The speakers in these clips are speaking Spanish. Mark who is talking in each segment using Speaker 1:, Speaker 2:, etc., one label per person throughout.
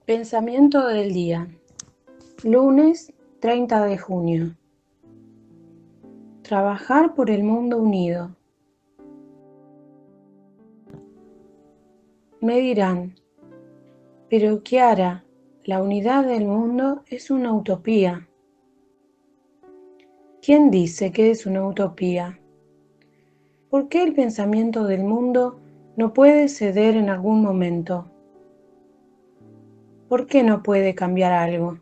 Speaker 1: Pensamiento del día. Lunes 30 de junio. Trabajar por el mundo unido. Me dirán, pero Kiara, la unidad del mundo es una utopía. ¿Quién dice que es una utopía? ¿Por qué el pensamiento del mundo no puede ceder en algún momento? ¿Por qué no puede cambiar algo?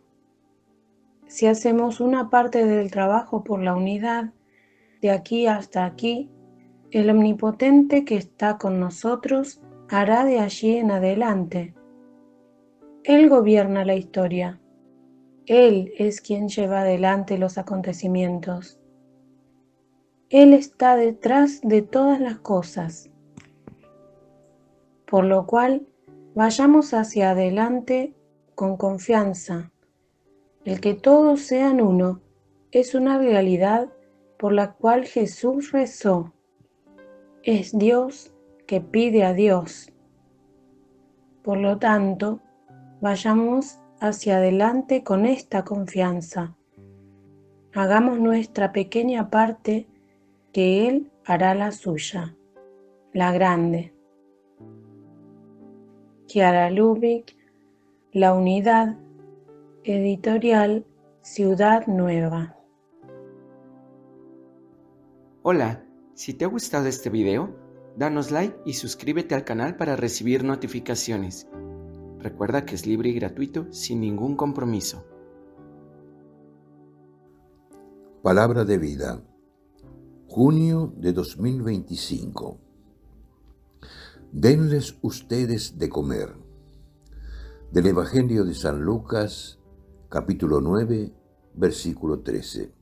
Speaker 1: Si hacemos una parte del trabajo por la unidad, de aquí hasta aquí, el Omnipotente que está con nosotros hará de allí en adelante. Él gobierna la historia. Él es quien lleva adelante los acontecimientos. Él está detrás de todas las cosas. Por lo cual, vayamos hacia adelante con confianza. El que todos sean uno es una realidad por la cual Jesús rezó. Es Dios que pide a Dios. Por lo tanto, vayamos hacia adelante con esta confianza. Hagamos nuestra pequeña parte, que Él hará la suya, la grande. Kiara Lubick, La Unidad, Editorial Ciudad Nueva.
Speaker 2: Hola, si te ha gustado este video, danos like y suscríbete al canal para recibir notificaciones. Recuerda que es libre y gratuito sin ningún compromiso.
Speaker 3: Palabra de vida. Junio de 2025. Denles ustedes de comer. Del Evangelio de San Lucas, capítulo 9, versículo 13.